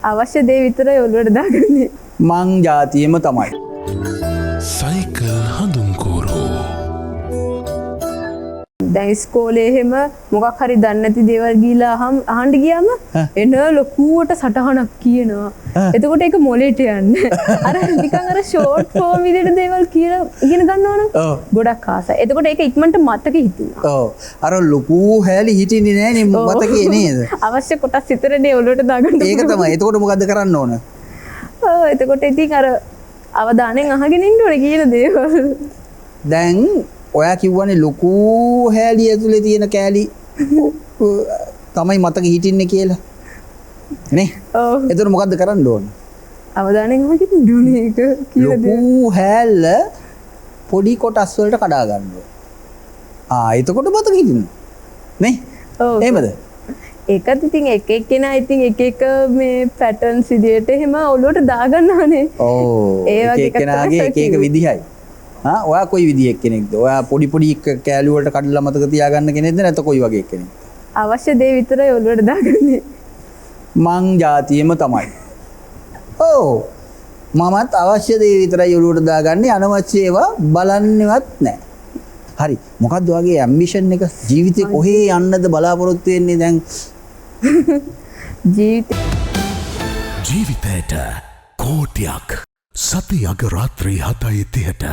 අවශ්‍ය දේ විතරයි ඔළුවට දාගන්නේ. මං ජාතියම තමයි. සයිකල් හඳුන්කෝරෝ දැන් ඉස්කෝලේ එහෙම මොකක් හරි දන්නේ නැති දේවල් ගිහලා අහන්න ගියාම එන ලොකුවට සටහනක් කියනවා. එතකොට ඒක මොලේට යන්නේ. අර නිකන් අර ෂෝට් ෆෝම් විදිහට දේවල් කියලා ඉගෙන ගන්නවනම් ගොඩක් ආසයි. එතකොට ඒක ඉක්මනට මතක හිටිනවා. ඔව්. අර ලොකු හැලි හිටින්නේ නෑනේ මතකේ නේද? අවශ්‍ය කොටස් විතරනේ ඔළුවට දාගන්න. ඒක තමයි. එතකොට මොකද්ද කරන්න ඕන? ඔව් එතකොට ඉතින් අර අවධානයෙන් අහගෙන ඉන්න ඕනේ කියන දේවල්. දැන් ඔයා කිව්වනේ ලොකු හැලි ඇතුලේ තියෙන කෑලි තමයි මතක හිටින්නේ කියලා. නේ? ඔව්. එතකොට මොකද්ද කරන්න ඕන? අවධානයෙන් අහගෙන ඉන්න ඕනේ ඒක කියලා දේ. ලොකු හැල්ල පොඩි කොටස් වලට කඩා ගන්න ඕන. එතකොට මතක හිටිනවා. නේ? ඔව්. එහෙමද? ඒකත් ඉතින් එක එක්කෙනා ඉතින් එක එක මේ පැටර්න්ස් විදියට එහෙම ඔළුවට දාගන්නවනේ. ඔව්. ඒ එක වගේ එක්කෙනාගේ එක එක විදිහයි. ඔයා කොයි විදිහේ කෙනෙක්ද? ඔයා පොඩි පොඩි කෑලි වලට කඩලා මතක තියාගන්න කෙනෙක්ද නැත්නම් කොයි වගේ කෙනෙක්ද? අවශ්‍ය දේ විතරයි ඔළුවට දාගන්නේ. මං ජාතියෙම තමයි. ඔව්. මමත් අවශ්‍ය දේ විතරයි ඔළුවට දාගන්නේ අනවශ්‍ය ඒවා බලන්නේවත් නැහැ. හරි. මොකද්ද ඔයාගේ ඇම්බිෂන් එක? ජීවිතේ කොහේ යන්නද බලාපොරොත්තු වෙන්නේ දැන්? ජීවිතයට කෝටියක් සති අග රාත්‍රී 7:30ට